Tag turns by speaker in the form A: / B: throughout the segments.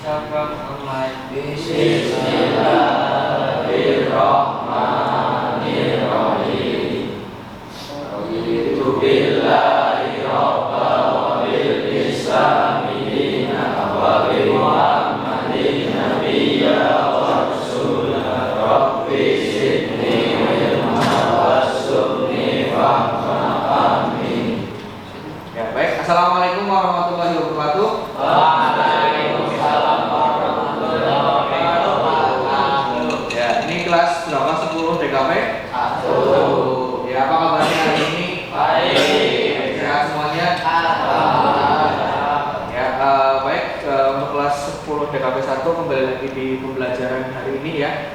A: cabang online.
B: Bismillahirrahmanirrahim. Raditu billahi rabban wa bil islami dinan wa bi Muhammadin nabiyya wa rasulah. Rabbi zidni ilman warzuqni fahma. Amin.
A: Ya, baik. Assalamualaikum warahmatullahi wabarakatuh.
B: Waalaikumsalam warahmatullahi wabarakatuh.
A: Ya, ini kelas berapa? 10 DKP? 1. Ya, apa kabarnya hari ini?
B: Baik.
A: Sehat semuanya? Ya, baik. Untuk kelas 10 DKP 1 kembali lagi di pembelajaran hari ini ya.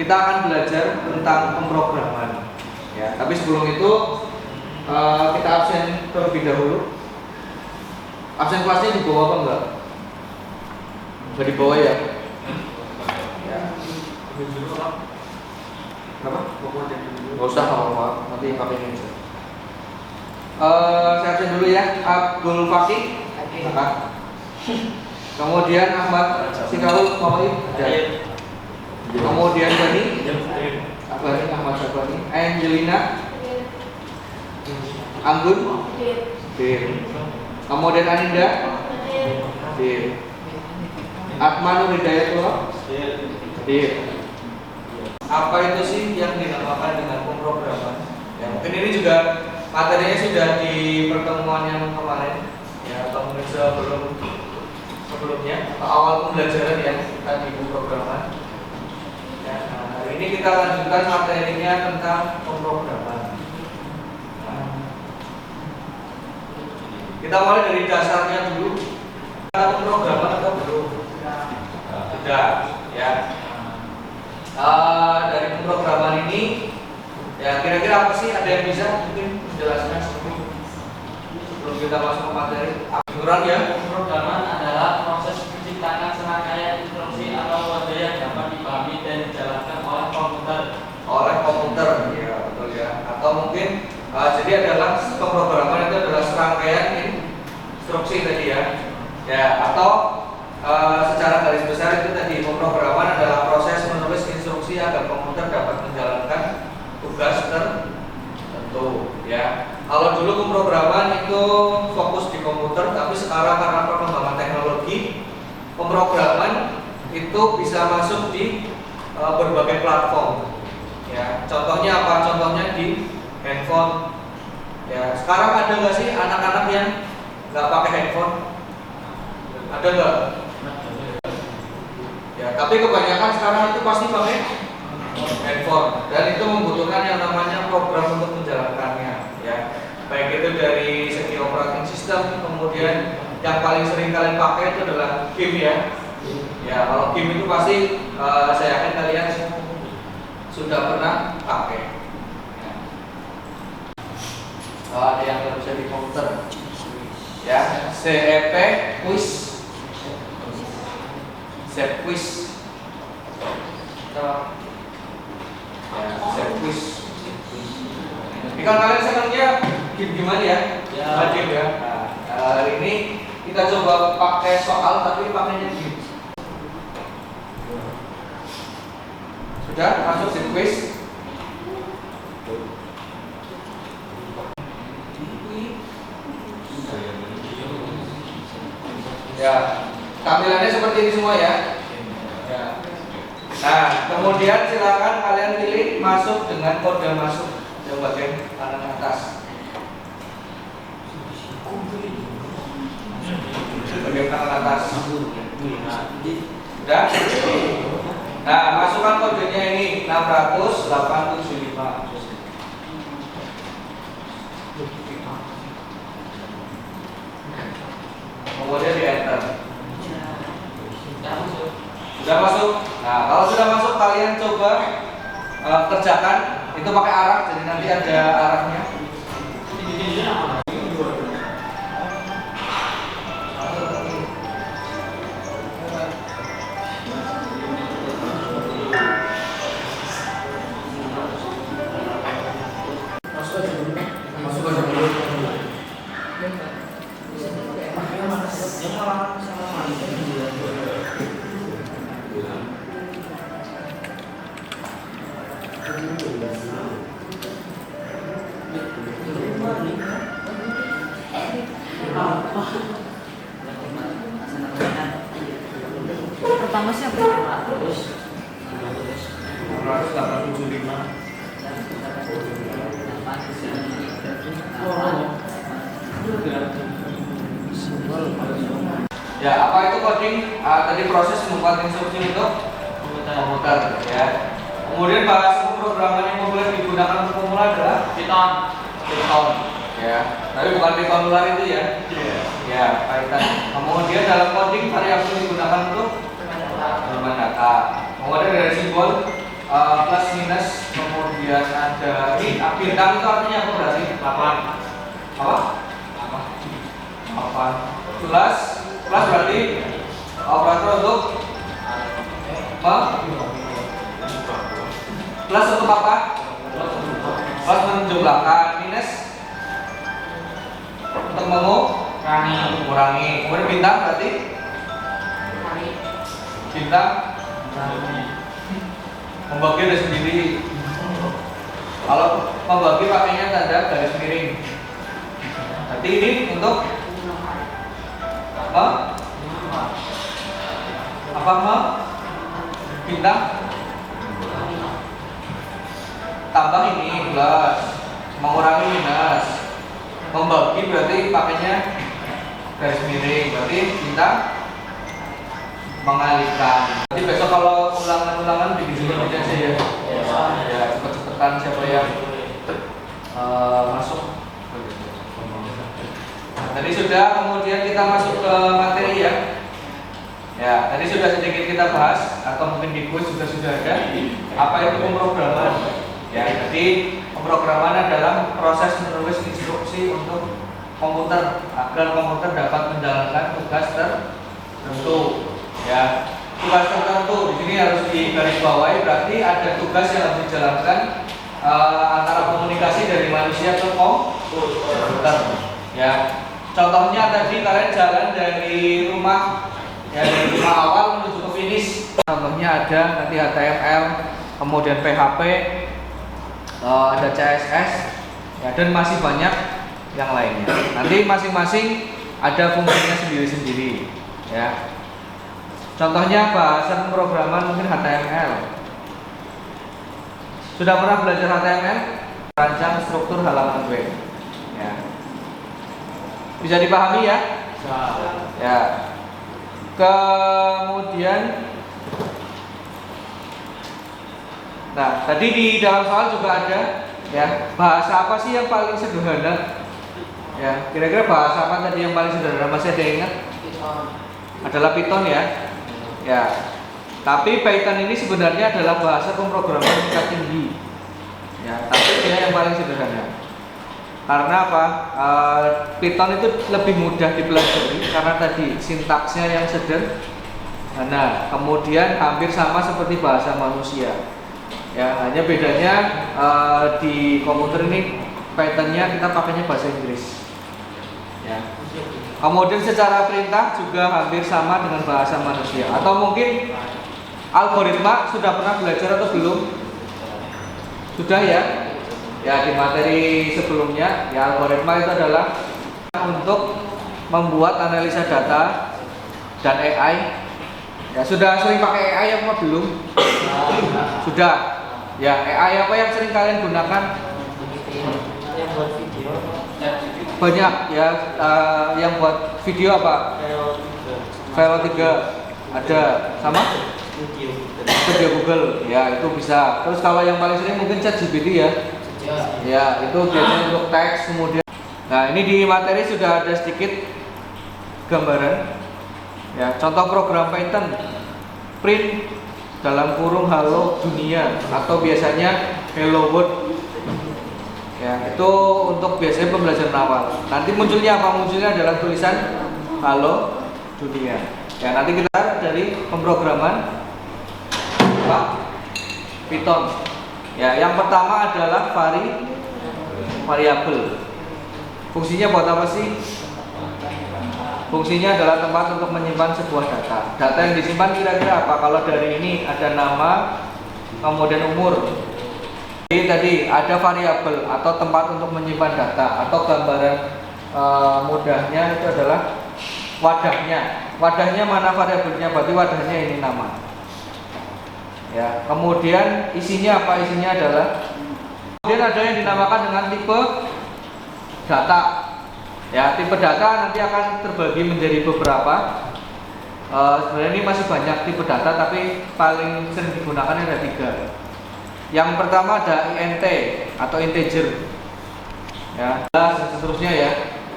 A: Kita akan belajar tentang pemrograman. Ya, tapi sebelum itu kita absen terlebih dahulu. Absen kelasnya dibawa apa enggak? Bisa dibawa ya? Ya. Kenapa? Nggak usah apa-apa, nanti pakai ini aja. Saya absen dulu ya. Abdul Fakih, silakan. Kemudian Ahmad Sikaul, Mamaib, kemudian Dani, Akbari, Ahmad Syabani, Angelina, Anggun, Dir. Kemudian Aninda, Dir. Atmanur Hidayatullah, Dir. Apa itu sih yang dinamakan dengan pemrograman? Ya, mungkin ini juga materinya sudah di pertemuan yang kemarin, ya, atau mungkin sebelumnya atau awal pembelajaran yang kita di pemrograman. Ya, nah, hari ini kita lanjutkan materinya tentang pemrograman. Kita mulai dari dasarnya dulu. Pemrograman atau belum? Sudah, ya. Dari pemrograman ini, ya kira-kira apa sih? Ada yang bisa mungkin menjelaskan sebelum kita masuk ke materi? Aturan ya.
C: Pemrograman adalah proses menciptakan serangkaian instruksi atau kode yang dapat dipahami dan dijalankan oleh komputer.
A: Oleh komputer, ya betul ya. Atau mungkin jadi adalah pemrograman itu adalah serangkaian instruksi tadi ya. Ya, atau secara garis besar itu tadi pemrograman adalah proses menulis instruksi agar komputer dapat menjalankan tugas tertentu ya. Kalau dulu pemrograman itu fokus di komputer, tapi sekarang karena perkembangan teknologi, pemrograman itu bisa masuk di berbagai platform. Ya, contohnya apa? Contohnya di handphone. Ya, sekarang ada nggak sih anak-anak yang nggak pakai handphone? Ada nggak? Ya, tapi kebanyakan sekarang itu pasti pakai handphone dan itu membutuhkan yang namanya program untuk menjalankannya. Ya, baik itu dari segi operating system, kemudian yang paling sering kalian pakai itu adalah game ya. Ya, kalau game itu pasti saya yakin kalian sudah pernah pakai. Ada yang nggak bisa di komputer ya, CEP quiz, CEP quiz ya, CEP quiz. Ini kan kalian senangnya game gimana ya? Game ya. Nah, hari ini kita coba pakai soal tapi pakainya game. Sudah masuk CEP quiz? Ya, tampilannya seperti ini semua ya. Ya. Nah, kemudian silakan kalian pilih masuk dengan kode masuk yang bagian kanan atas. Bagian kanan atas. Sudah? Nah, masukkan kodenya ini 600-875. Kemudian di enter. Sudah masuk. Nah, kalau sudah masuk kalian coba kerjakan itu pakai arah, jadi nanti ada arahnya. Masuk aja dulu. Yang malah sama manusia.
D: pertama siapa yang terus
E: 875.
A: Ya, apa itu coding? Tadi proses membuat instruksi untuk komputer, ya. Kemudian bahasa pemrograman yang populer digunakan untuk pemula adalah Python, ya. Tapi bukan Python luar itu ya. Ya, Python. Kemudian dalam coding variabel digunakan untuk penyimpanan data. Kemudian dari simbol plus minus, kemudian ada ini bintang itu artinya apa berarti? 8. Apa? 8. Plus berarti operator untuk plus untuk apa? Plus menjumlahkan, minus untuk mengurangi. Kemudian bintang berarti bintang membagi dari sendiri. Kalau membagi pakainya tanda garis miring. Berarti ini untuk bintang tambah ini plus, mengurangi minus, membagi berarti pakainya garis miring, berarti bintang mengalihkan. Nanti besok kalau ulangan bikin dulu aja sih ya. Ya cepet-cepetan siapa yang masuk. Nah, tadi sudah, kemudian kita masuk ke materi ya. Ya, tadi sudah sedikit kita bahas atau mungkin di kuis juga sudah ada. Apa itu pemrograman? Ya, jadi pemrograman adalah proses menulis instruksi untuk komputer agar komputer dapat menjalankan tugas tertentu. Ya, tugas tertentu di sini harus digarisbawahi, berarti ada tugas yang harus dijalankan antara komunikasi dari manusia ke komputer. Ya, contohnya tadi kalian jalan dari rumah, ya dari rumah awal menuju ke finish. Contohnya ada nanti HTML, kemudian PHP, ada CSS, ya, dan masih banyak yang lainnya. Nanti masing-masing ada fungsinya sendiri-sendiri. Ya. Contohnya bahasa pemrograman mungkin HTML. Sudah pernah belajar HTML? Rancang struktur halaman web. Ya. Bisa dipahami ya? Ya. Kemudian, nah tadi di dalam soal juga ada, ya, bahasa apa sih yang paling sederhana? Ya, kira-kira bahasa apa tadi yang paling sederhana? Masih ada yang ingat? Adalah Python ya. Ya. Tapi Python ini sebenarnya adalah bahasa pemrograman tingkat tinggi. Ya, tapi dia yang paling sederhana. Karena apa? Python itu lebih mudah dipelajari karena tadi sintaksnya yang sederhana. Kemudian hampir sama seperti bahasa manusia. Ya, hanya bedanya di komputer ini Pythonnya kita pakainya bahasa Inggris. Ya. Kemudian secara perintah juga hampir sama dengan bahasa manusia. Atau mungkin algoritma sudah pernah belajar atau belum? Sudah ya? Ya, di materi sebelumnya, ya, algoritma itu adalah untuk membuat analisa data dan AI. Ya, sudah sering pakai AI apa belum? Sudah. Ya, AI apa yang sering kalian gunakan?
D: yang buat video?
A: Banyak ya, yang buat video apa? Velo 3 ada, sama? Studio Google, ya itu bisa. Terus kalau yang paling sering mungkin ChatGPT ya. Ya, itu biasanya untuk teks. Kemudian, nah ini di materi sudah ada sedikit gambaran. Ya, contoh program Python, print dalam kurung halo dunia atau biasanya hello world. Ya, itu untuk biasanya pembelajaran awal. Nanti munculnya apa? Munculnya adalah tulisan halo dunia. Ya, nanti kita dari pemrograman Python. Ya, yang pertama adalah variabel. Fungsinya buat apa sih? Fungsinya adalah tempat untuk menyimpan sebuah data. Data yang disimpan kira-kira apa? Kalau dari ini ada nama, kemudian umur. Jadi tadi ada variabel atau tempat untuk menyimpan data, atau gambaran mudahnya itu adalah Wadahnya mana variabelnya? Berarti wadahnya ini nama. Ya, kemudian isinya apa? Isinya adalah kemudian ada yang dinamakan dengan tipe data. Ya, tipe data nanti akan terbagi menjadi beberapa. Sebenarnya ini masih banyak tipe data, tapi paling sering digunakan ada 3. Yang pertama ada int atau integer, ya, dan seterusnya ya.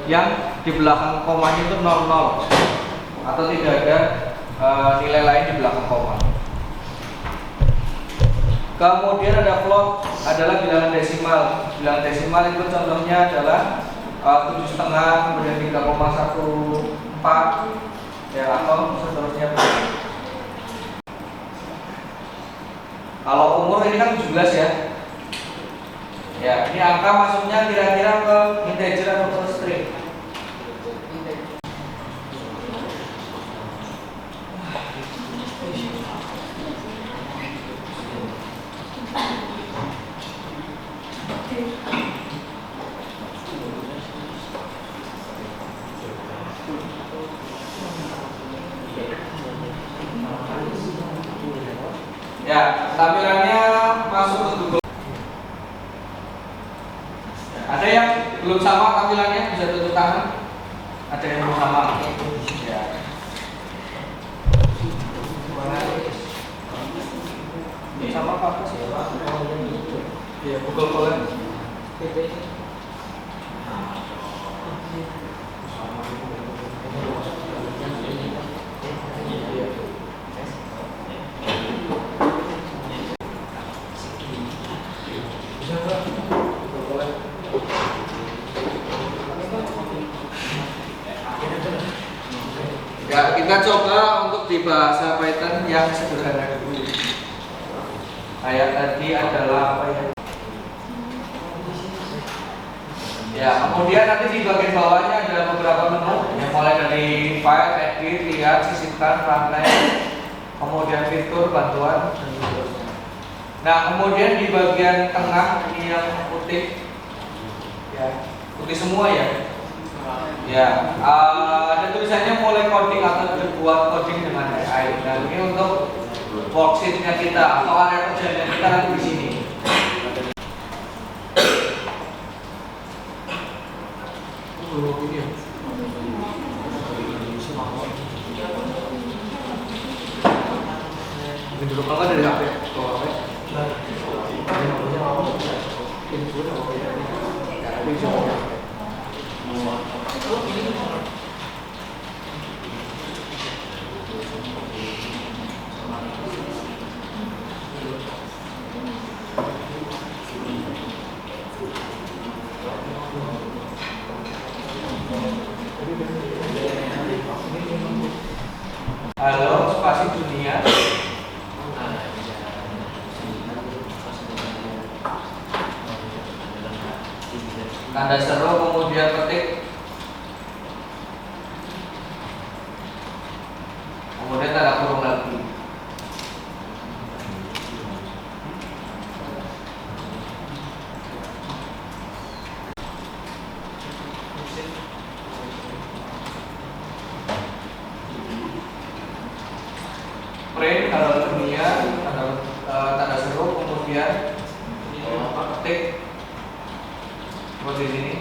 A: Yang di belakang komanya itu 00 atau tidak ada nilai lain di belakang koma. Kemudian ada float, adalah bilangan desimal. Bilangan desimal itu contohnya adalah 7,5, kemudian 3,14, ya, atau seterusnya. Kalau umur ini kan 17 ya. Ya, ini angka masuknya kira-kira ke integer atau ke string. Ya, tampilannya masuk ke Google. Ada yang belum sama tampilannya, bisa tutup tangan. Ada yang belum sama. Ya. Ini sama apa sih? Ya, Google Colab. Ya, kita coba untuk di bahasa Python yang sederhana dulu. Kayak tadi adalah apa ya? Ya, kemudian nanti di bagian bawahnya ada beberapa menu yang mulai dari file, edit, lihat, sisipkan, runtime, kemudian fitur, bantuan, dan seterusnya. Nah, kemudian di bagian tengah ini yang putih, ya, putih semua ya. Ya, ada tulisannya mulai coding atau berbuat coding dengan AI. Dan ini untuk worksheet-nya kita atau area kerjanya kita nanti di sini. Ini dulu kalau dari HP, halo, spasi dunia. Tanda seru, kemudian ketik, kemudian tanda kurung lagi. Print halo dunia, tanda seru, kemudian ketik seperti ini.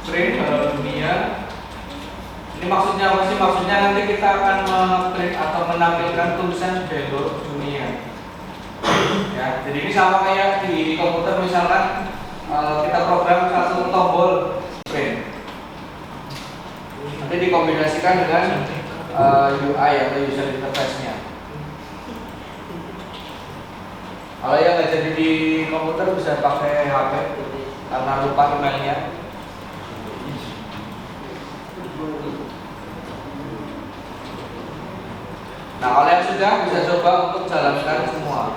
A: Print halo dunia. Ini maksudnya apa sih? Maksudnya nanti kita akan print atau menampilkan tulisan hello dunia. Ya, jadi ini sama kayak di komputer misalkan kita program satu tombol print. Nanti dikombinasikan dengan UI atau user interface-nya. Kalau yang nggak jadi di komputer bisa pakai HP karena lupa emailnya. Nah, kalau yang sudah bisa coba untuk jalankan semua.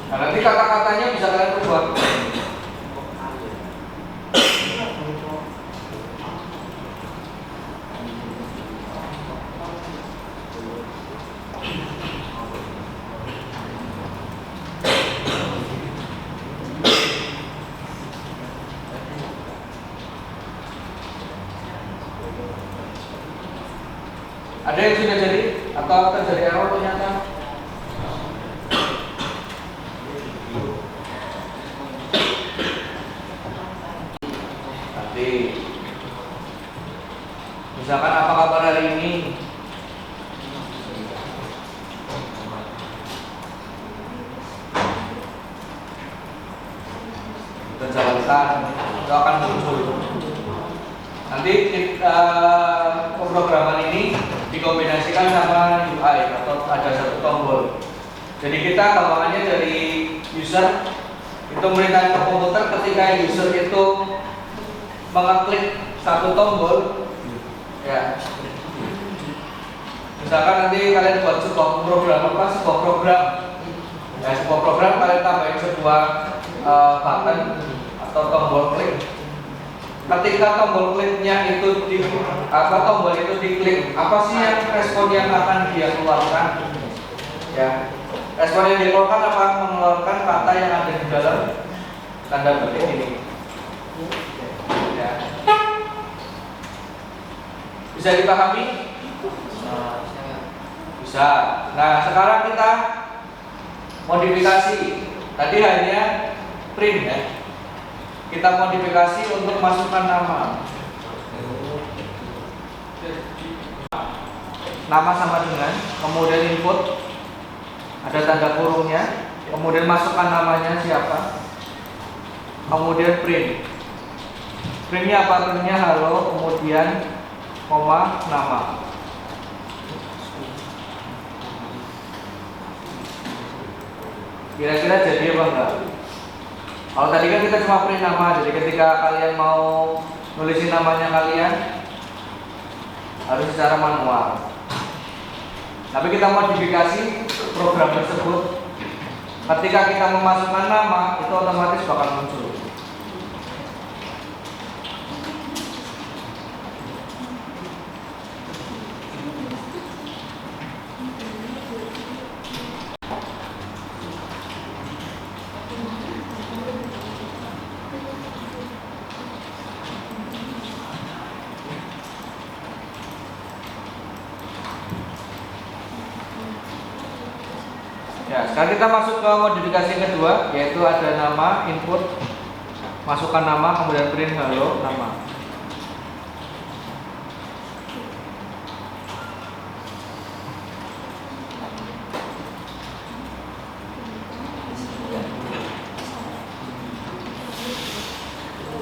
A: Nah, nanti kata-katanya bisa kalian ubah. Ada yang sudah jadi atau terjadi error ternyata? Nanti misalkan apa kabar hari ini? Kita jalankan, itu akan muncul. Nanti pemrograman ini dikombinasikan sama UI atau ada satu tombol. Jadi kita gampangannya dari user itu merintahkan ke komputer ketika user itu mengeklik satu tombol, ya. Misalkan nanti kalian buat sebuah program sebuah program kalian tambahin sebuah button atau tombol klik. Ketika tombol kliknya itu tombol itu diklik, apa sih yang respon yang akan dia keluarkan? Ya, respon yang dikeluarkan apa? Mengeluarkan kata yang ada di dalam tanda petik ini. Ya. Bisa dipahami? Bisa. Nah, sekarang kita modifikasi. Tadi hanya print ya. Kita modifikasi untuk masukkan nama. Nama sama dengan, kemudian input, ada tanda kurungnya, kemudian masukkan namanya siapa, kemudian print. Printnya apa? Printnya halo, kemudian koma nama. Kira-kira jadi apa enggak? Kalau tadi kan kita cuma print nama, jadi ketika kalian mau nulisin namanya kalian harus secara manual. Tapi kita modifikasi program tersebut. Ketika kita memasukkan nama, itu otomatis bakal muncul. Ya, sekarang kita masuk ke modifikasi kedua, yaitu ada nama, input, masukkan nama, kemudian print halo, nama.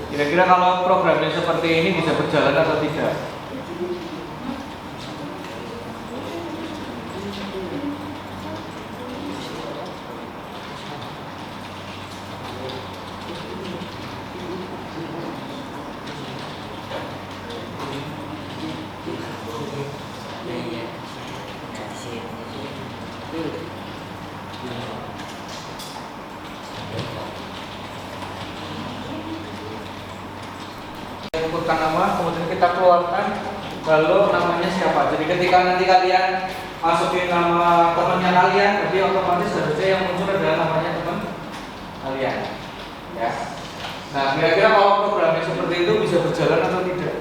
A: Kira-kira kalau programnya seperti ini bisa berjalan atau tidak? Inputkan nama, kemudian kita keluarkan lalu namanya siapa. Jadi ketika nanti kalian masukin nama temannya kalian, jadi otomatis harusnya yang muncul adalah namanya teman kalian. Ya. Nah, kira-kira kalau programnya seperti itu bisa berjalan atau tidak?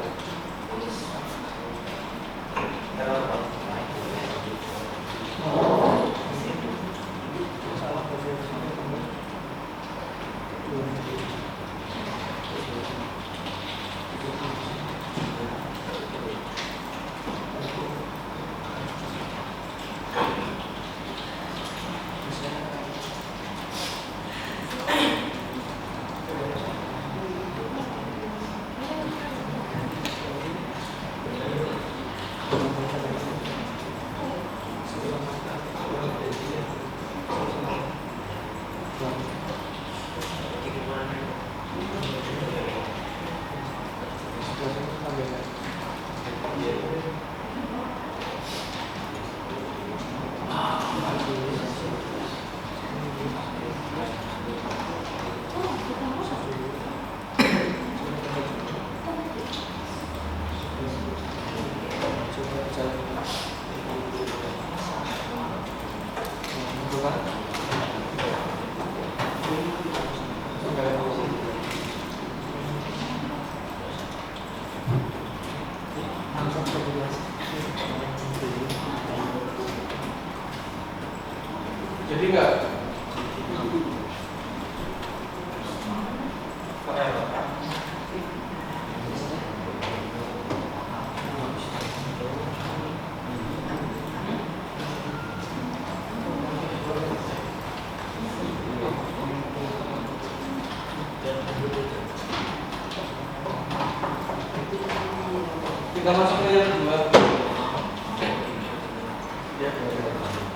A: Kita masuk ke yang kedua.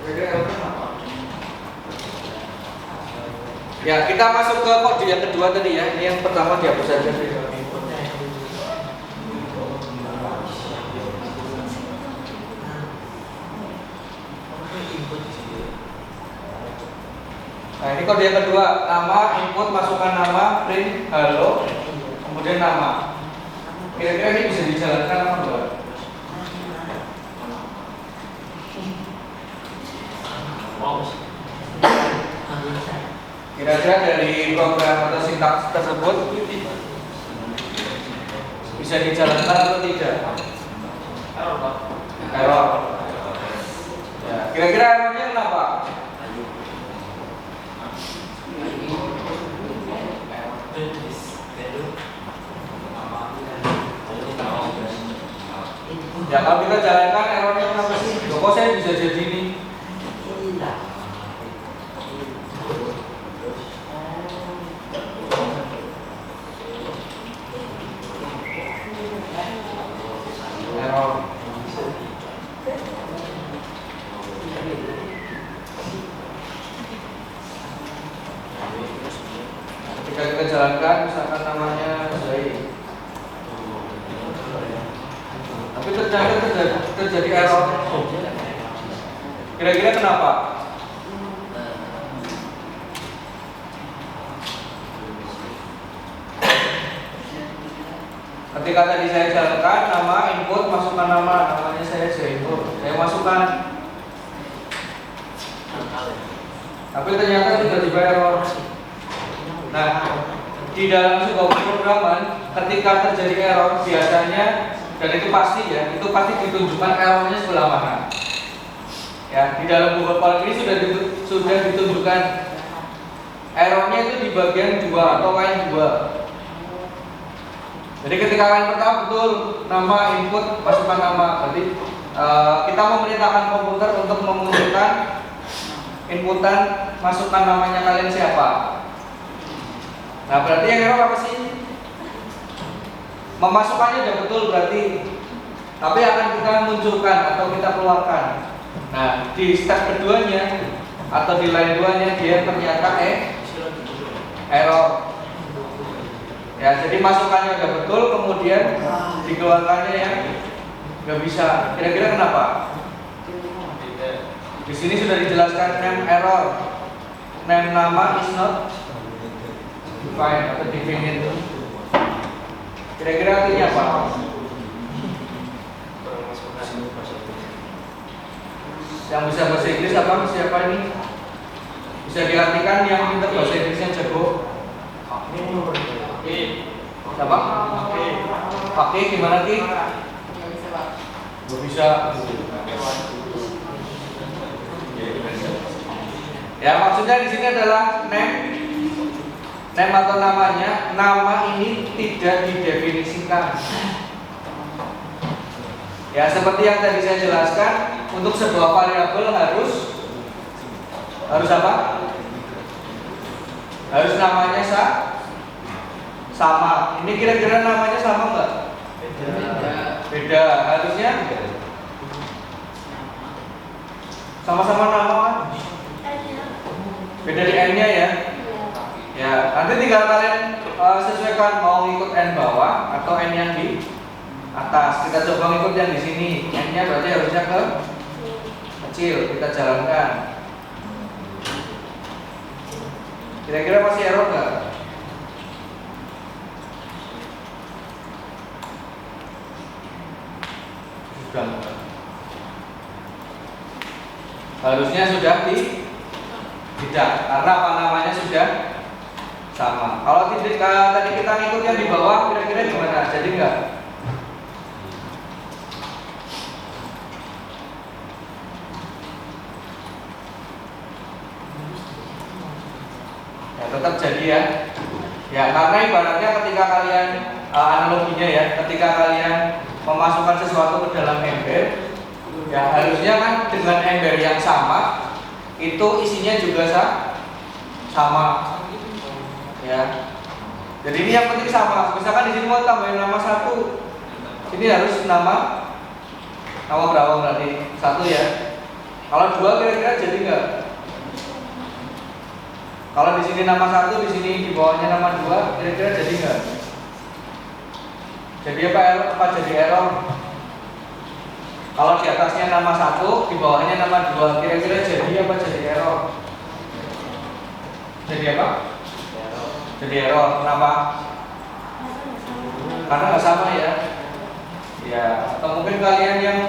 A: Kira-kira errornya apa? Ya, kita masuk ke kode yang kedua tadi ya. Ini yang pertama dihapus saja. Nah, ini kode yang kedua, nama, input, masukkan nama, print, halo, kemudian nama. Kira-kira ini bisa dijalankan apa enggak? Kira-kira dari program atau sintaks tersebut bisa dijalankan atau tidak? Error. Ya, kira-kira errornya kenapa? Ya kalau kita jalankan errornya kenapa sih? Kok saya bisa jadi ini? Error. Ketika kita jalankan, misalkan namanya Zaid, tapi ternyata terjadi error. Kira-kira kenapa? Ketika tadi saya jalankan nama, input, masukkan nama, namanya saya Zainur, saya masukkan, tapi ternyata tiba-tiba error. Nah, di dalam sebuah pemrograman, ketika terjadi error biasanya, dan itu pasti ya, itu pasti ditunjukkan errornya sebelah mana. Ya, di dalam Google Form ini sudah ditunjukkan errornya itu di bagian 2 atau line 2. Jadi ketika line pertama betul nama, input, masukkan nama, berarti kita memerintahkan komputer untuk memunculkan inputan, masukkan namanya kalian siapa. Nah, berarti yang error apa sih? Memasukkannya sudah betul berarti, tapi akan kita munculkan atau kita keluarkan. Nah, di step keduanya atau di line 2-nya dia ternyata error. Ya, jadi masukannya udah betul, kemudian dikeluarkannya yang nggak bisa. Kira-kira kenapa? Di sini sudah dijelaskan name error, name nama is not defined atau definite. Kira-kira artinya apa? Yang bisa bahasa Inggris apa? Siapa ini? Bisa diartikan yang pintar bahasa Inggrisnya jago? Siapa? Pakai gimana Ki? Gak bisa. Ya, maksudnya di sini adalah name atau namanya. Nama ini tidak didefinisikan. Ya, seperti yang tadi saya jelaskan, untuk sebuah variabel harus apa? Harus namanya sama. Ini kira-kira namanya sama enggak? Beda. Harusnya sama-sama nama kan? Beda di n-nya ya. Ya, nanti tinggal kalian sesuaikan mau ikut n bawah atau n yang di atas. Kita coba ikut yang di sini. N-nya berarti harusnya ke kecil. Kita jalankan. Kira-kira masih error nggak? Sudah. Harusnya sudah tidak, karena apa namanya sudah sama. Kalau tidak tadi kita ngikut yang di bawah, kira-kira gimana? Jadi enggak? Ya tetap jadi ya. Ya karena ibaratnya ketika kalian analoginya ya, ketika kalian memasukkan sesuatu ke dalam ember, ya harusnya kan dengan ember yang sama itu isinya juga sama. Ya. Jadi ini yang penting sama. Misalkan di sini mau tambahin nama 1, Ini harus nama berapa berarti? 1 ya. Kalau 2 kira-kira jadi nggak? Kalau di sini nama 1, di sini di bawahnya nama 2, kira-kira jadi nggak? Jadi apa jadi error? Kalau di atasnya nama 1, di bawahnya nama 2, kira-kira jadi apa jadi error? Jadi apa? Jadi error. Kenapa? Karena nggak sama ya. Ya, atau mungkin kalian yang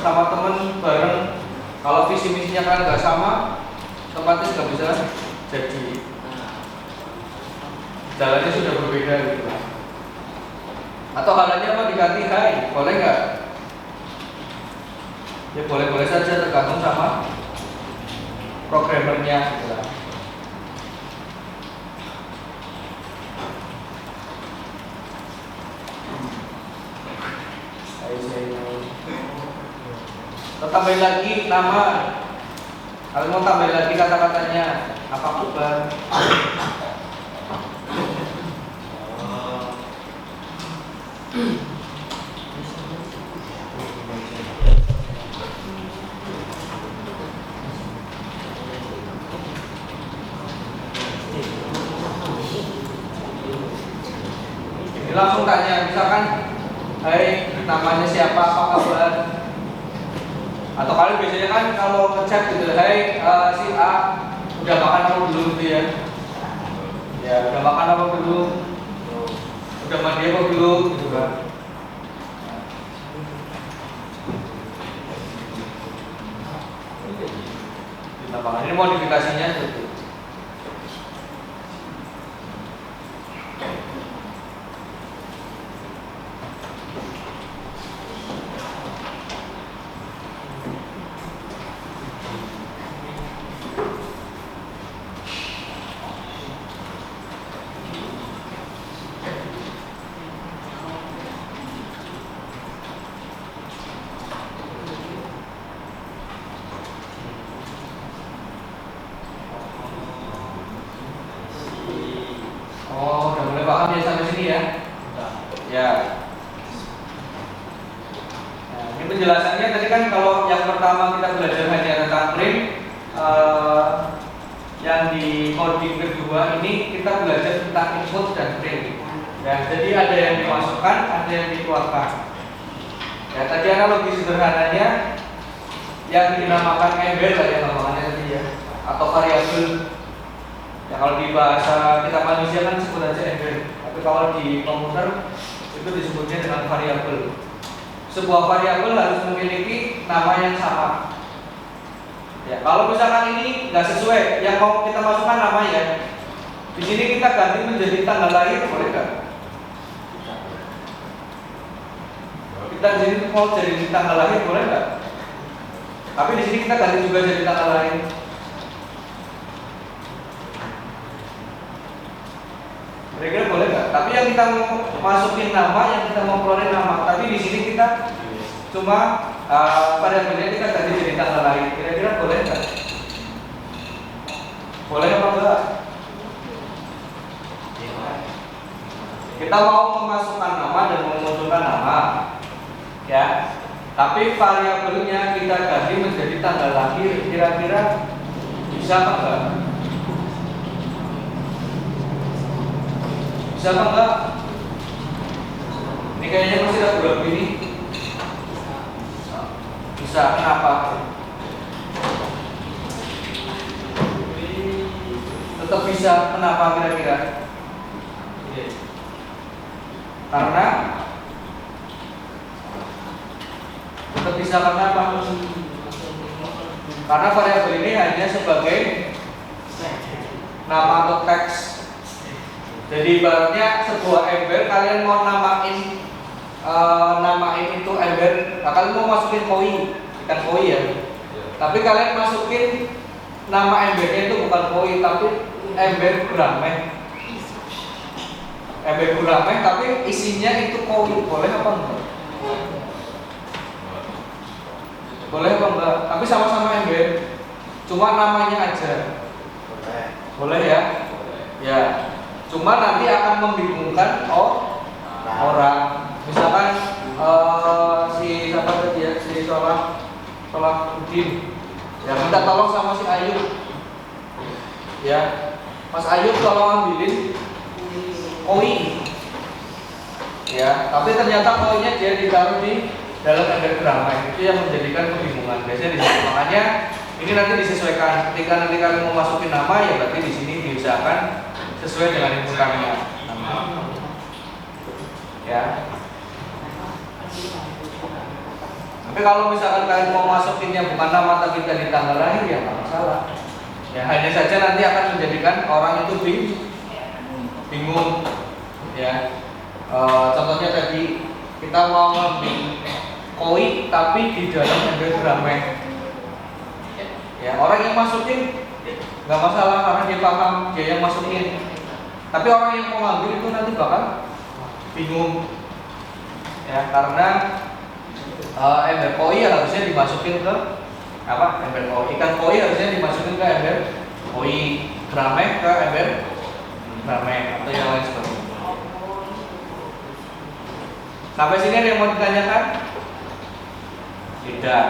A: sama temen bareng, kalau visi misinya kalian nggak sama, otomatis nggak bisa jadi. Jalannya sudah berbeda gitu. Atau halnya apa diganti hai, boleh nggak? Ya boleh-boleh saja, tergantung sama programmernya gitu. Tambahin lagi nama. Kalau mau tambahin lagi kata-katanya apa kabar? Jadi langsung tanya, misalkan, hai, namanya siapa, apa kabar? Atau kalian biasanya kan kalau ngechat gitu, hai si A, udah makan apa belum gitu ya? Ya, udah makan apa belum? Udah mandi apa belum? Gitu kan? Ini modifikasinya seperti itu. Oh, udah mulai paham ya sampai sini ya? Ya. Nah, ini penjelasannya tadi kan kalau yang pertama kita belajar hanya tentang print, yang di coding kedua ini kita belajar tentang input dan print. Ya, jadi ada yang dimasukkan, ada yang dikeluarkan. Ya, tadi analogi sederhananya yang dinamakan embed lah ya namanya tadi ya, atau variabel. Ya, kalau di bahasa kita manusia kan disebut aja embed, tapi kalau di komputer itu disebutnya dengan variabel. Sebuah variabel harus memiliki nama yang sama. Ya, kalau misalkan ini nggak sesuai, yang mau kita masukkan namanya, di sini kita ganti menjadi tanggal lahir, boleh nggak? Kita di sini mau jadi tanggal lahir, boleh nggak? Tapi di sini kita ganti juga jadi tanggal lahir. Kira-kira boleh nggak? Tapi yang kita mau masukin nama, yang kita mau keluarin nama. Tapi di sini kita cuma variabelnya kita ganti jadi tanggal lahir. Kira-kira boleh nggak? Boleh apa enggak? Kita mau memasukkan nama dan memunculkan nama, ya. Tapi variabelnya kita ganti menjadi tanggal lahir. Kira-kira bisa apa enggak? Bisa apa enggak? Ini kayaknya masih ada berapa ini? Bisa, kenapa? Tetap bisa, kenapa kira-kira? Karena tetap bisa karena apa? Karena variabel ini hanya sebagai nama atau teks. Jadi ibaratnya sebuah embed, kalian mau namain itu embed, kalian mau masukin koi, ikan koi ya. Tapi kalian masukin nama embednya itu bukan koi, tapi embed gurame. Embed gurame, tapi isinya itu koi, boleh apa enggak? Boleh apa enggak? Tapi sama-sama embed, cuma namanya aja. Boleh ya? Ya. Cuma nanti akan membingungkan orang. Misalkan si siapa tadi ya, si Udin ya minta tolong sama si Ayub ya, Mas Ayub tolong ambilin koi ya, tapi ternyata koinya dia ditaruh di dalam ember keramai, itu yang menjadikan kebingungan. Biasanya di situ, makanya ini nanti disesuaikan. Ketika nanti kalian mau masukin nama ya berarti di sini diusahakan sesuai dengan inputannya. Ya. Tapi kalau misalkan kalian mau masukinnya bukan nama tapi dari tanggal lahir ya nggak masalah. Ya hanya saja nanti akan menjadikan orang itu bingung. Ya. Contohnya tadi kita mau ngambil koi tapi di dalam ember keramai. Ya orang yang masukin nggak masalah karena dia paham dia yang masukin. Tapi orang yang mau ngambil itu nanti bakal bingung. Ya karena ember koi harusnya dimasukin ke apa? Ember koi. Ikan koi harusnya dimasukin ke ember koi, keramai ke ember keramai atau yang lain sebagainya. Sampai sini ada yang mau ditanyakan? Tidak.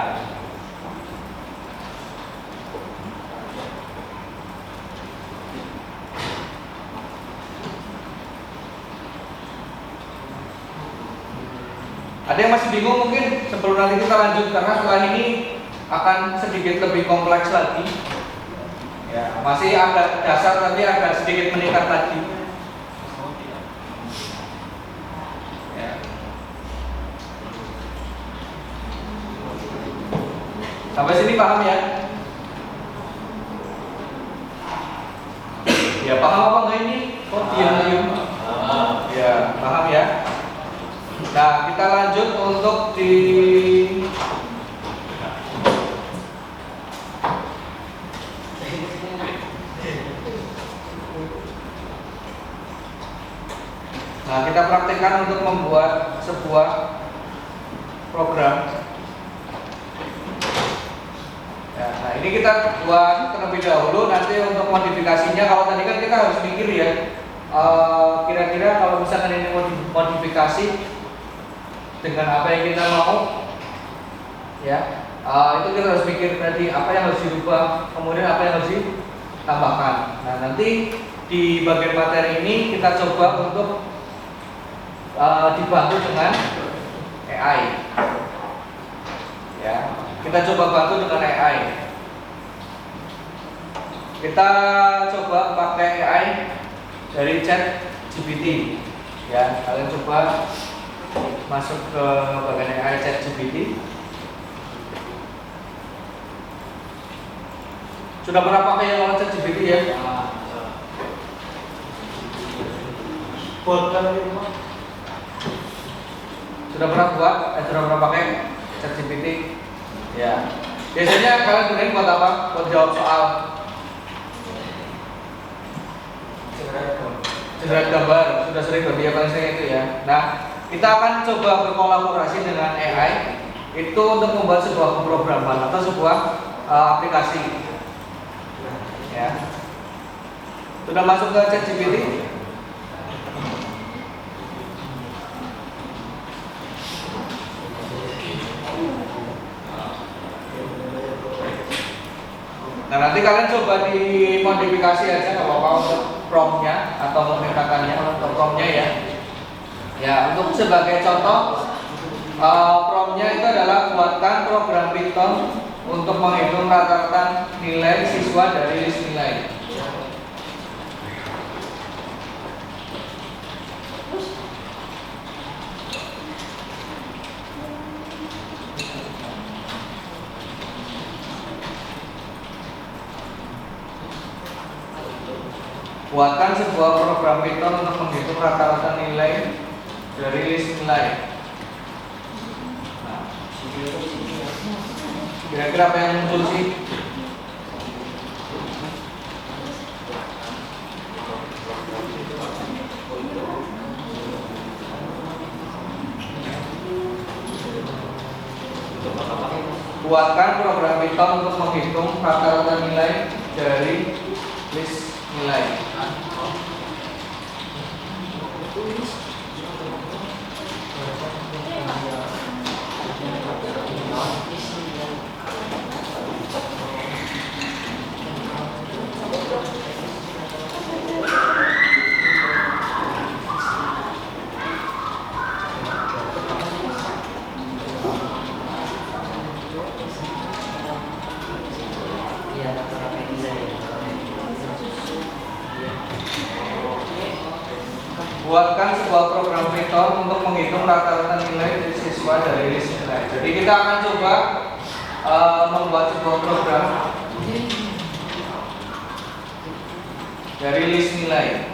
A: Ada yang masih bingung mungkin sebelum nanti kita lanjut karena setelah ini akan sedikit lebih kompleks lagi. Ya, masih agak dasar nanti agak sedikit meningkat lagi. Ya. Sampai sini paham ya? Ya paham apa enggak ini? Oh diam. Ya paham ya. Nah kita lanjut untuk di Nah kita praktekkan untuk membuat sebuah program. Ya, nah ini kita buat terlebih dahulu. Nanti untuk modifikasinya, kalau tadi kan kita harus mikir ya, kira-kira kalau misalkan ini mau dimodifikasi dengan apa yang kita mau, ya itu kita harus mikir tadi apa yang harus dirubah, kemudian apa yang harus ditambahkan. Nah nanti di bagian materi ini kita coba untuk dibantu dengan AI. Ya, kita coba bantu dengan AI. Kita coba pakai AI dari ChatGPT. Ya, kalian coba masuk ke bagian AI ChatGPT. Sudah pernah pakai yang ChatGPT ya? Sudah pernah buat? Sudah pernah pakai ChatGPT? Ya. Biasanya kalian gunain buat apa? Buat jawab soal. Generate gambar. Sudah sering berarti ya, paling sering itu ya. Nah, kita akan coba berkolaborasi dengan AI itu untuk membuat sebuah pemrograman atau sebuah aplikasi. Ya. Sudah masuk ke ChatGPT? Nah nanti kalian coba dimodifikasi aja kalau mau untuk promptnya atau memetakannya untuk promptnya ya. Ya untuk sebagai contoh promptnya itu adalah buatkan program Python untuk menghitung rata-rata nilai siswa dari list nilai. Buatkan sebuah program Python untuk menghitung rata-rata nilai dari list nilai. Nah, kira-kira apa yang muncul sih? Buatkan program Python untuk menghitung rata-rata nilai dari list nilai. buatkan sebuah program Python untuk menghitung rata-rata nilai dari siswa dari list nilai. Jadi kita akan coba membuat sebuah program dari list nilai.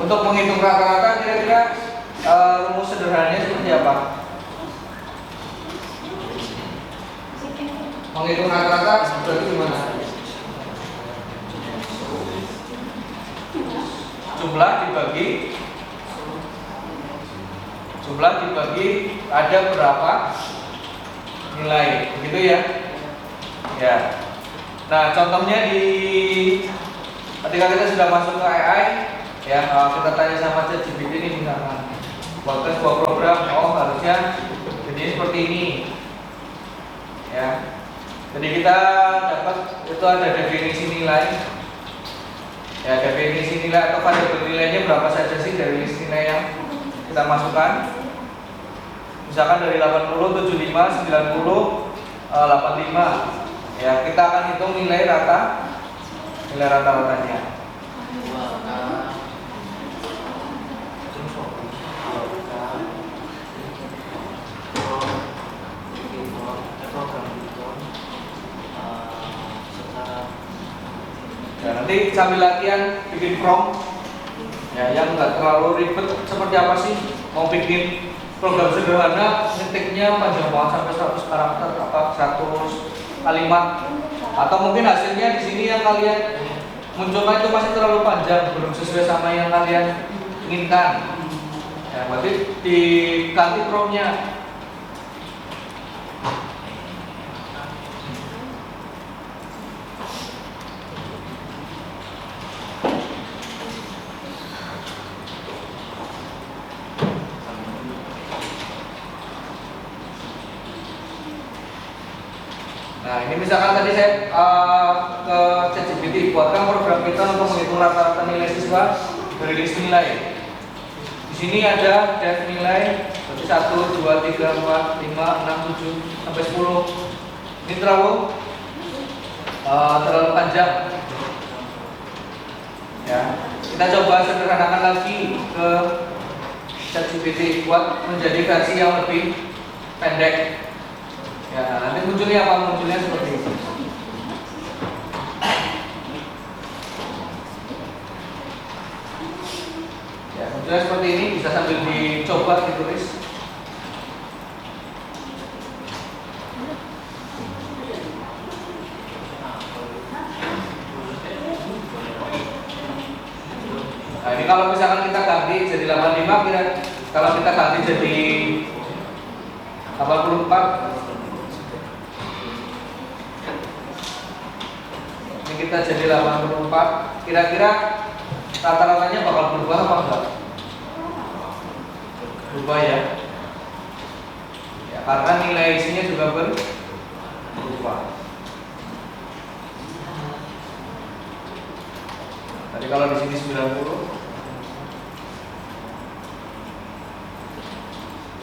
A: Untuk menghitung rata-rata kira-kira rumus sederhananya seperti apa? Menghitung rata-rata berarti gimana? Jumlah dibagi ada berapa nilai, begitu ya? Ya. Nah, contohnya ketika kita sudah masuk ke AI, ya kita tanya sama ChatGPT ini misalkan buatkan sebuah program, harusnya jadi seperti ini, ya. Jadi kita dapat itu ada definisi nilai, ya definisi nilai atau variabel nilainya berapa saja sih dari list nilai yang kita masukkan. Misalkan dari 80, 75, 90, 85, ya kita akan hitung nilai rata-ratanya. Ya, nanti sambil latihan bikin prompt, ya yang nggak terlalu ribet. Seperti apa sih? Mau bikin program sederhana, ngetiknya panjang banget sampai 100 karakter, 100 kalimat, atau mungkin hasilnya di sini yang kalian munculkan itu masih terlalu panjang, belum sesuai sama yang kalian inginkan. Ya, berarti diganti promptnya. Nah, ini misalkan tadi saya ke ChatGPT buatkan program Python untuk menghitung rata-rata nilai siswa dari list nilai. Di sini ada def nilai seperti 1, 2, 3, 4, 5, 6, 7 sampai 10. Ini terlalu panjang. Ya, kita coba sederhanakan lagi ke ChatGPT buat menjadi versi yang lebih pendek. Ya, nanti munculnya apa? Munculnya seperti ini. Ya, munculnya seperti ini, bisa sambil dicoba ditulis. Nah, ini kalau misalkan kita ganti jadi 85, kalau kita ganti jadi 84, kita jadi 84, kira-kira rata-ratanya bakal berubah apa enggak? Berubah ya. Ya, karena nilai isinya juga berubah. Tadi kalau di sini 90,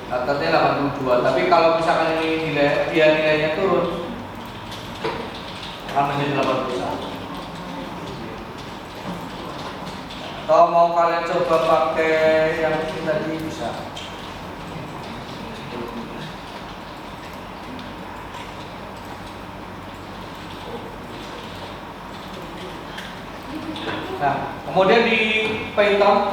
A: rata-ratanya 82. Tapi kalau misalkan ini nilainya turun, akan menjadi 81. Atau mau kalian coba pakai yang ini tadi bisa. Nah, kemudian di Python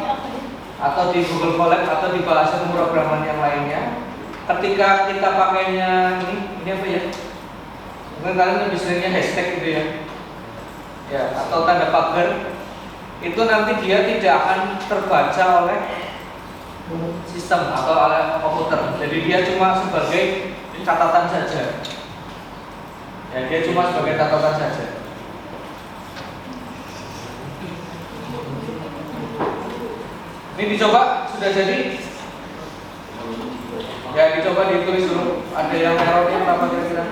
A: atau di Google Colab atau di bahasa pemrograman yang lainnya, ketika kita pakainya ini apa ya? Mungkin kalian lebih seringnya hashtag gitu ya. Ya, atau tanda pagar. Itu nanti dia tidak akan terbaca oleh sistem atau alat komputer. Jadi dia cuma sebagai catatan saja. Ya, dia cuma sebagai catatan saja. Ini dicoba, sudah jadi? Ya, dicoba ditulis dulu. Ada yang errornya berapa kira-kira?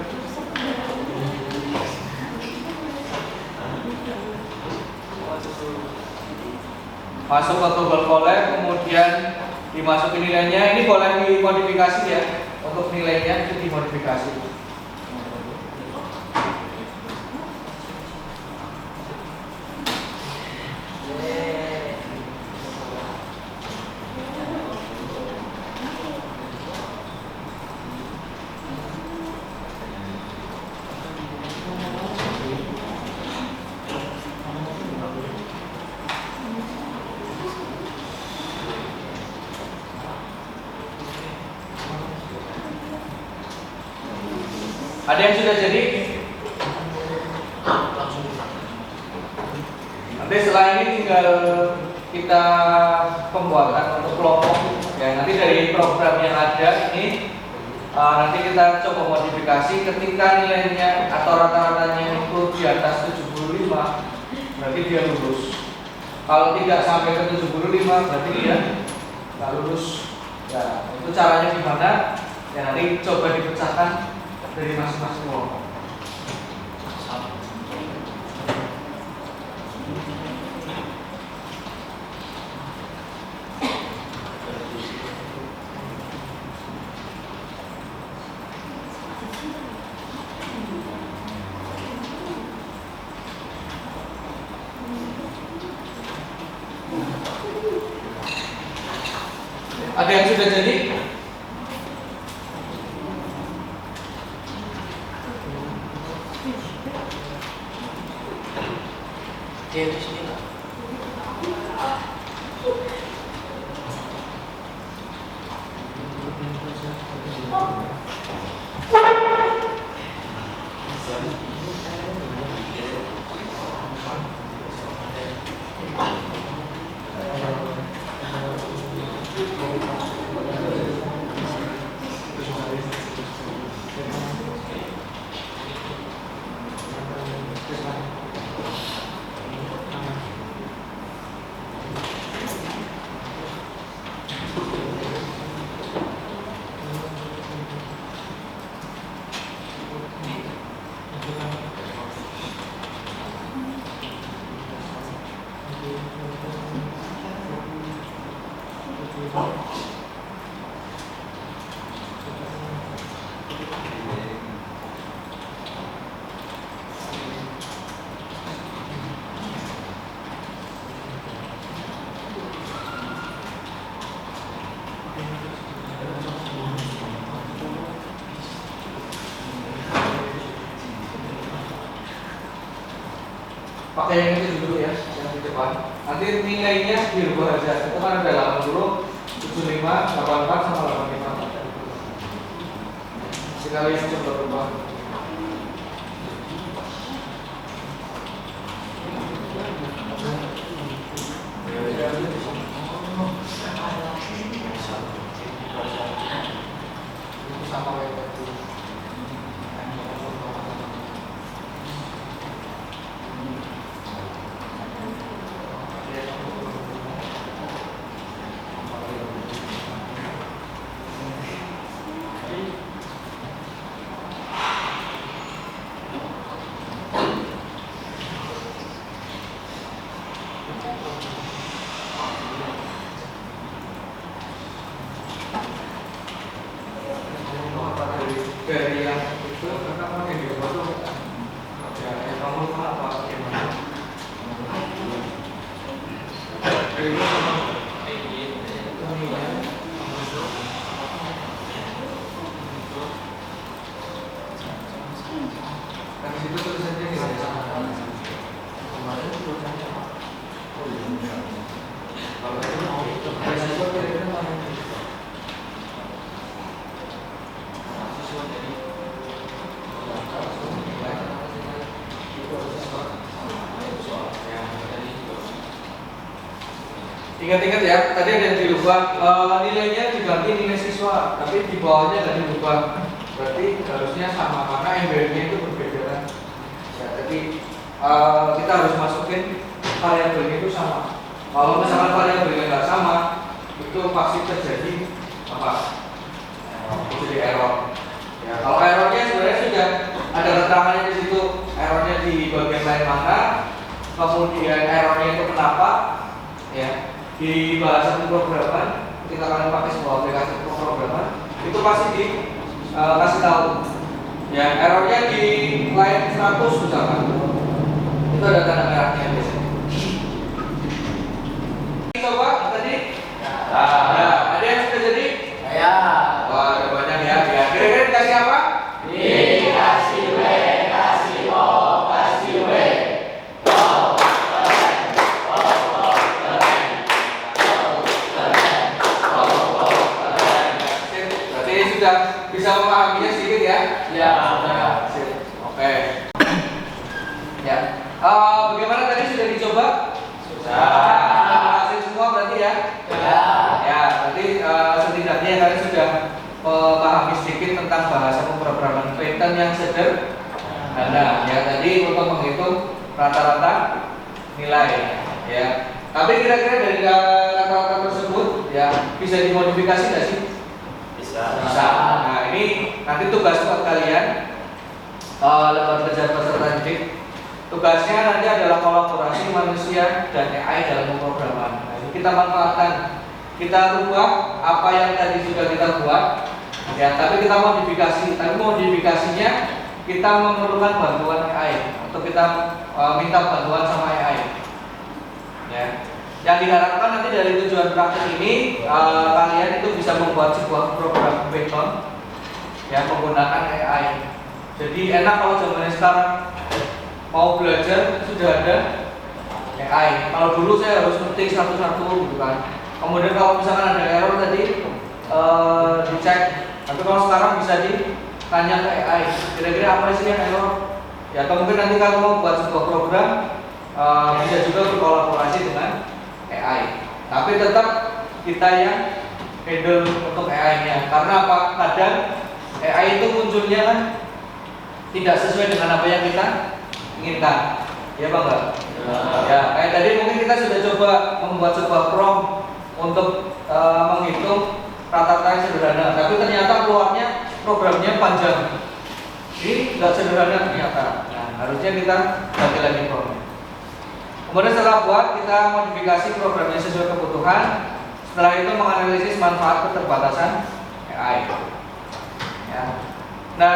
A: Masuk ke toggle collect, kemudian dimasukin nilainya. Ini boleh dimodifikasi ya. Untuk nilainya itu dimodifikasi. Ada yang sudah jadi? Nanti setelah ini tinggal kita pembuatan untuk kelompok. Ya, nanti dari program yang ada ini nanti kita coba modifikasi ketika nilainya atau rata-ratanya itu di atas 75, berarti dia lulus. Kalau tidak sampai ke 75 berarti dia nggak lulus. Ya, itu caranya gimana? Ya, nanti coba dipecahkan dari masing-masing kelompok. Ada yang sudah jadi?
D: Dia di sini lah.
A: Pakai yang itu dulu ya, yang di depan. Nanti nilainya dirubah aja. Itu kan ada 80, 75, 84 sama 85. Sekali yang coba rubah. Sama kayak tadi. Dari yang itu karena pakai di bawah tuh ya kamu apa gimana? Dari itu sama dari situ tulisannya nggak sama. Kemarin tulisannya oh iya. Kalau itu dari situ kira-kira mana? Ingat-ingat ya, tadi ada yang dirubah, nilainya diganti nilai siswa, tapi di bawahnya nggak dirubah. Berarti harusnya sama karena embeddingnya itu berbeda kan. Ya, jadi kita harus masukin variabelnya itu sama. Kalau misalkan variabelnya nggak sama, itu pasti terjadi apa? Jadi error. Ya, kalau errornya sebenarnya sudah ada keterangannya di situ. Errornya di bagian lain mana, kemudian errornya itu kenapa? Ya, di bahasa pemrograman ketika kalian pakai sebuah aplikasi pemrograman itu pasti kasih tahu. Ya, errornya di line 100 misalkan. Itu ada tanda merahnya biasanya. Coba tadi. Nah, ada yang sudah jadi?
B: Ya.
A: Wah, ada banyak ya. Ya, kira-kira dikasih apa?
B: Dikasih W, kasih O, kasih W.
A: Berarti sudah bisa memahaminya sedikit ya?
B: Ya.
A: Oke. Ya. Bagaimana tadi sudah dicoba?
B: Sudah.
A: Hasil semua berarti ya?
B: Ya.
A: Ya, berarti setidaknya kalian sudah memahami sedikit tentang bahasa pemrograman Python yang sederhana. Ya, tadi untuk menghitung rata-rata nilai. Ya. Tapi kira-kira dari kata-kata tersebut ya bisa dimodifikasi nggak sih?
B: Bisa.
A: Bisa. Nah, ini nanti tugas buat kalian lembaga kerja peserta didik. Tugasnya nanti adalah kolaborasi manusia dan AI dalam pemrograman. Nah, ini kita manfaatkan. Kita rubah apa yang tadi sudah kita buat. Ya, tapi kita modifikasi. Tapi modifikasinya kita memerlukan bantuan AI untuk kita minta bantuan sama AI. Ya. Yang diharapkan nanti dari tujuan praktik ini kalian itu bisa membuat sebuah program Python yang menggunakan AI. Jadi enak kalau zamannya sekarang mau belajar sudah ada AI. Kalau dulu saya harus ngetik satu-satu gitu kan. Kemudian kalau misalkan ada error tadi dicek. Tapi kalau sekarang bisa ditanya ke AI. Kira-kira apa sih yang error? Ya atau mungkin nanti kalau mau buat sebuah program bisa juga berkolaborasi dengan AI. Tapi tetap kita yang handle untuk AI-nya. Karena apa? Kadang AI itu munculnya kan tidak sesuai dengan apa yang kita inginkan. Ya Bang enggak? Ya, kayak tadi mungkin kita sudah coba membuat sebuah prompt untuk menghitung rata-rata yang sederhana. Tapi ternyata keluarnya programnya panjang. Ini enggak sederhana ternyata. Nah, harusnya kita ganti lagi promptnya. Kemudian setelah buat, kita modifikasi programnya sesuai kebutuhan. Setelah itu menganalisis manfaat keterbatasan AI. Ya. Nah,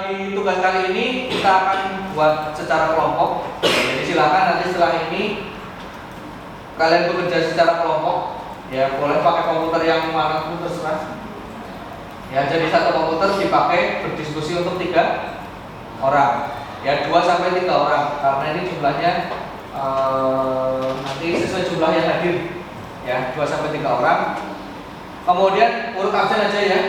A: di tugas kali ini kita akan buat secara kelompok. Jadi silakan nanti setelah ini kalian bekerja secara kelompok. Ya, boleh pakai komputer yang mana pun terserah. Ya, jadi satu komputer dipakai berdiskusi untuk 3 orang. Ya, 2 sampai 3 orang. Karena ini jumlahnya nanti sesuai jumlah yang hadir. Ya, 2 sampai 3 orang. Kemudian urut absen aja ya.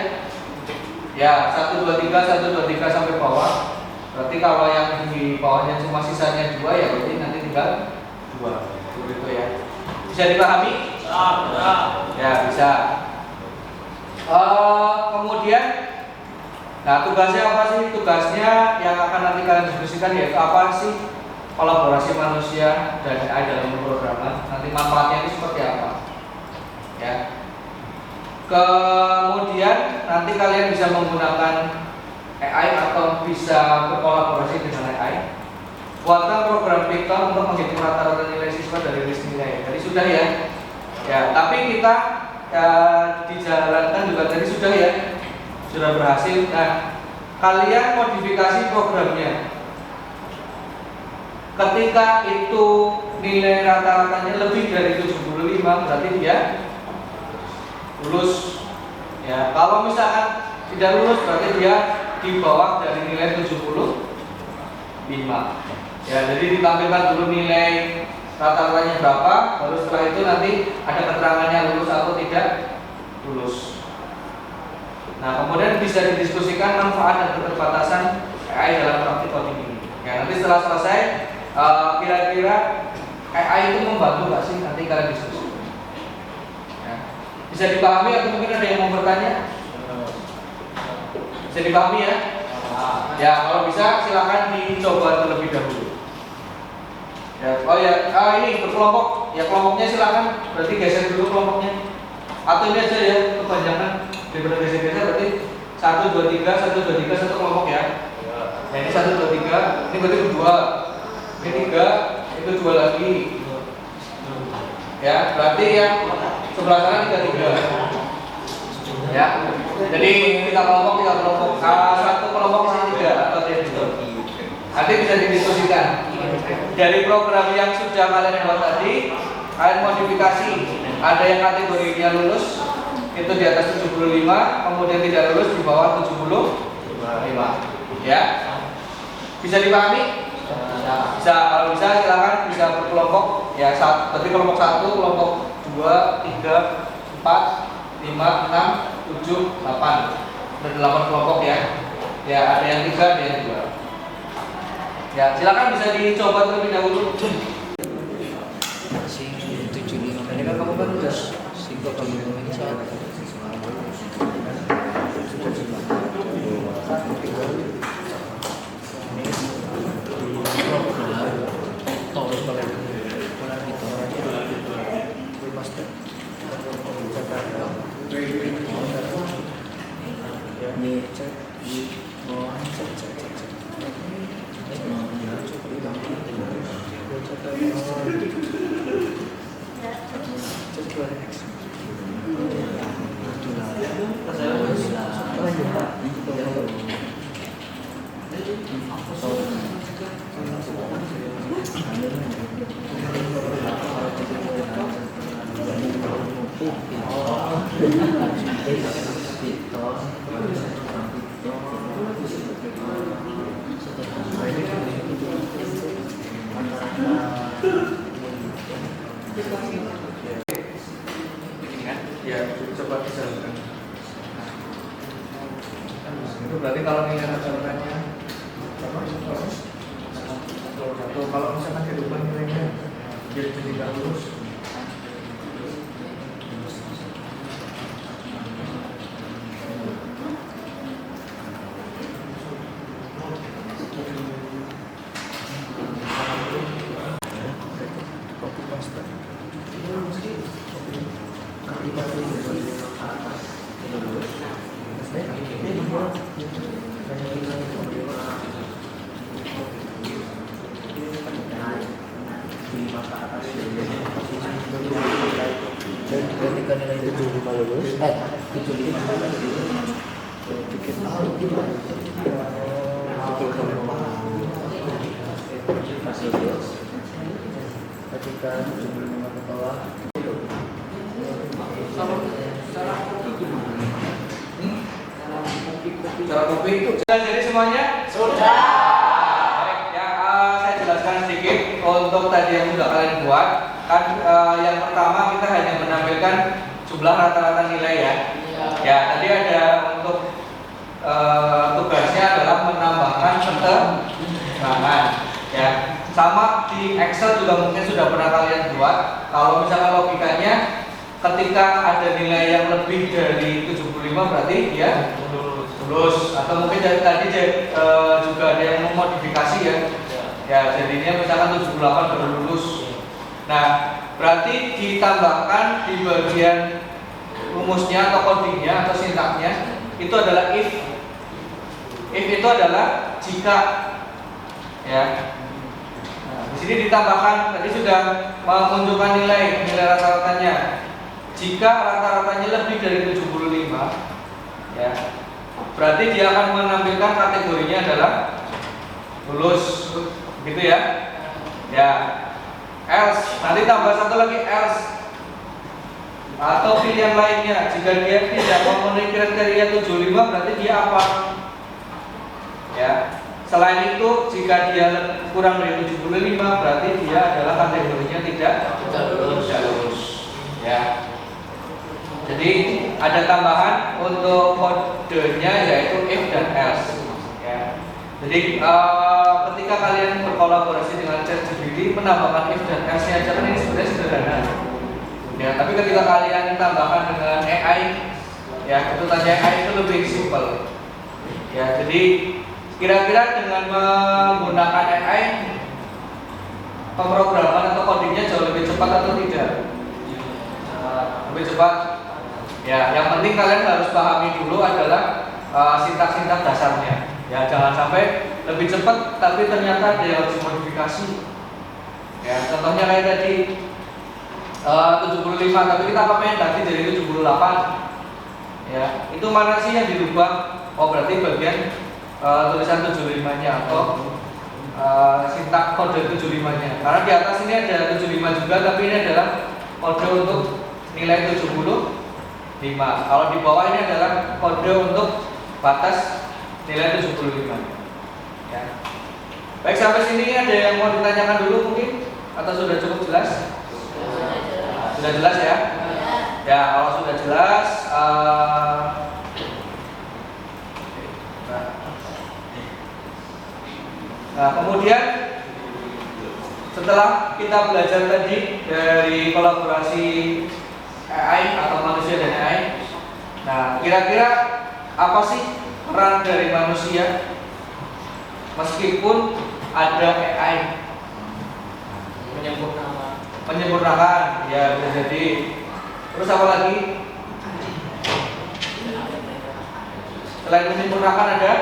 A: Ya, 1 2 3 1 2 3 sampai bawah. Berarti kalau yang di bawahnya cuma sisanya 2 ya berarti nanti tinggal 2. Begitu ya. Bisa dipahami? Ya, bisa. Kemudian nah, tugasnya apa sih? Tugasnya yang akan nanti kalian diskusikan yaitu apa sih kolaborasi manusia dan AI dalam pemrograman. Nanti manfaatnya itu seperti apa? Ya. Kemudian nanti kalian bisa menggunakan AI atau bisa berkolaborasi dengan AI. Buatkan program Python untuk menghitung rata-rata nilai siswa dari list nilai. Jadi sudah ya. Ya, tapi kita dijalankan juga tadi sudah ya. Sudah berhasil. Nah, kalian modifikasi programnya. Ketika itu nilai rata-ratanya lebih dari 75 berarti dia lulus. Ya, kalau misalkan tidak lulus berarti dia di bawah dari nilai 75. Ya, jadi ditampilkan dulu nilai rata-ratanya berapa, baru setelah itu nanti ada keterangannya lulus atau tidak lulus. Nah, kemudian bisa didiskusikan manfaat dan keterbatasan AI dalam praktik coding ini. Ya, nanti setelah selesai kira-kira AI itu membantu nggak sih? Nanti kalian diskusi. Bisa dipahami atau mungkin ada yang mau bertanya? Bisa dipahami ya? Ya, kalau bisa silakan dicoba terlebih dahulu. Ya, oh ya, ini berkelompok. Ya, kelompoknya silakan. Berarti geser dulu kelompoknya. Atau ini aja ya, kebanyakan daripada geser-geser berarti 1 2 3 1 2 3 satu kelompok ya. Nah, ini 1 2 3, ini berarti 2. Ini 3, itu 2 lagi. Ya, berarti yang sebelah sana 3 3. Ya. Jadi kita kelompok satu kelompok isi 3 atau 3. Nanti bisa didiskusikan. Dari program yang sudah kalian buat tadi, kalian modifikasi. Ada yang kategorinya lulus itu di atas 75, kemudian tidak lulus di bawah 75. Ya. Bisa dipahami? Bisa, kalau bisa silakan bisa berkelompok. Ya, berarti kelompok 1, kelompok 2, 3, 4, 5, 6, 7, 8. Ada 8 kelompok ya. Ya, ada yang 3, ada yang 2. Ya, silakan bisa dicoba terlebih dahulu.
D: Sing 75 ini kan kamu kan udah sing kok kamu ngomongin soal
A: Ya, coba dijalankan. Itu berarti kalau nilai rata-ratanya satu, kalau misalkan dirubah nilainya jadi tidak lulus.
D: ketika nilai 75 lulus 75 ketika 75 ke bawah
A: Cara kopi itu sudah jadi semuanya?
B: Sudah.
A: Baik, ya saya jelaskan sedikit untuk tadi yang sudah kalian buat. Kan yang pertama kita hanya menampilkan jumlah rata-rata nilai ya. Ya, tadi ada untuk tugasnya adalah menambahkan keterangan. Ya, sama di Excel juga mungkin sudah pernah kalian buat. Kalau misalkan logikanya ketika ada nilai yang lebih dari 75 berarti dia lulus, atau mungkin dari tadi juga ada yang memodifikasi ya. Ya, jadinya misalkan 78 baru lulus. Nah, berarti ditambahkan di bagian rumusnya atau codingnya atau sintaksnya itu adalah if. If itu adalah jika. Ya. Nah, di sini ditambahkan tadi sudah menunjukkan nilai rata-ratanya. Jika rata-ratanya lebih dari 75, ya, berarti dia akan menampilkan kategorinya adalah lulus, gitu ya. Ya, else, nanti tambah satu lagi else, atau pilihan lainnya. Jika dia tidak memenuhi kriteria 75, berarti dia apa? Ya. Selain itu, jika dia kurang dari 75, berarti dia adalah kategorinya tidak lulus. Ya. Jadi ada tambahan untuk kodenya yaitu if dan else. Ya. Jadi ketika kalian berkolaborasi dengan ChatGPT, menambahkan if dan else-nya aja kan ini sebenarnya sederhana. Ya, tapi ketika kalian tambahkan dengan AI, ya itu tanya AI itu lebih simpel. Ya, jadi kira-kira dengan menggunakan AI pemrograman atau codingnya jauh lebih cepat atau tidak? Lebih cepat. Ya, yang penting kalian harus pahami dulu adalah sintaks-sintaks dasarnya. Ya, jangan sampai lebih cepat tapi ternyata dia harus dimodifikasi. Ya, contohnya kayak tadi 75 tapi kita pakai tadi jadi 78. Ya, itu mana sih yang dirubah? Oh, berarti bagian tulisan 75-nya atau sintak kode 75-nya. Karena di atas ini ada 75 juga tapi ini adalah kode untuk nilai 75. Kalau di bawah ini adalah kode untuk batas nilai 75. Ya. Baik, sampai sini ada yang mau ditanyakan dulu mungkin atau sudah cukup jelas? Sudah jelas ya? Ya, kalau sudah jelas nah, kemudian setelah kita belajar tadi dari kolaborasi AI atau manusia dan AI, nah kira-kira apa sih peran dari manusia meskipun ada AI? Menyempurnakan, ya bisa jadi. Terus apa lagi? Selain menyempurnakan ada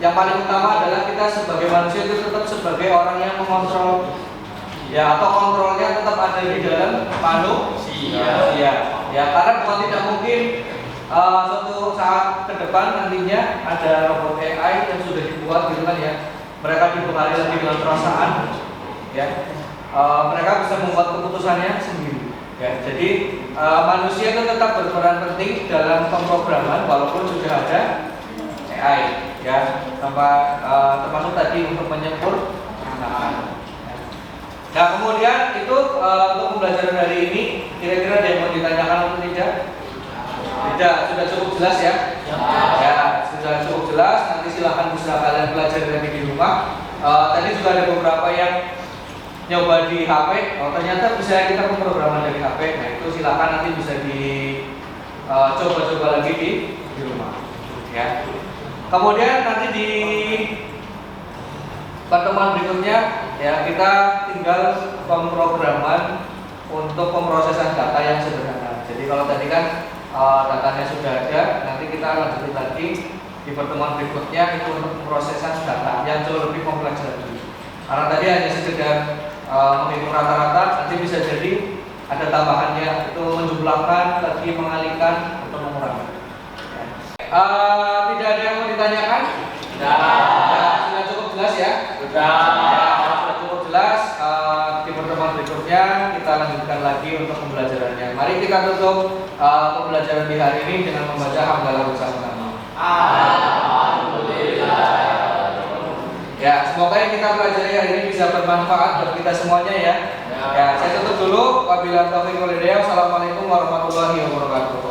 A: yang paling utama adalah kita sebagai manusia itu tetap sebagai orang yang mengontrol, ya, atau kontrolnya tetap ada di dalam manusia. Ya, karena bukan tidak mungkin suatu saat ke depan nantinya ada robot AI yang sudah dibuat gitu kan ya. Mereka dibekali lagi dengan perasaan, ya. Mereka bisa membuat keputusannya sendiri. Ya, jadi manusia itu tetap berperan penting dalam pemrograman walaupun sudah ada AI, ya, sampai termasuk tadi untuk menyempurnakan. Nah, kemudian itu untuk pembelajaran hari ini kira-kira ada yang mau ditanyakan atau tidak? Tidak, sudah cukup jelas ya? Ya, sudah cukup jelas. Nanti silahkan bisa kalian pelajari lagi di rumah. Tadi juga ada beberapa yang nyoba di HP. Oh, ternyata bisa kita pemrograman dari HP. Nah, itu silahkan nanti bisa coba-coba lagi di rumah. Ya. Kemudian nanti di pertemuan berikutnya ya kita tinggal pemrograman untuk pemrosesan data yang sederhana. Jadi kalau tadi kan datanya sudah ada, nanti kita lanjutin lagi di pertemuan berikutnya itu untuk pemrosesan data yang jauh lebih kompleks lagi. Karena tadi hanya sekedar menghitung rata-rata, nanti bisa jadi ada tambahannya itu menjumlahkan, lagi mengalihkan atau mengurangi. Tidak ada yang mau ditanyakan? Sudah cukup jelas ya? Sudah cukup jelas. Di pertemuan berikutnya kita lanjutkan lagi untuk pembelajarannya. Mari kita tutup pembelajaran di hari ini dengan membaca hamdalah bersama-sama.
B: Alhamdulillah.
A: Ya, semoga yang kita pelajari hari ini bisa bermanfaat buat kita semuanya ya. Ya, saya tutup dulu. Wabillahi taufiq wal hidayah. Wassalamualaikum warahmatullahi wabarakatuh.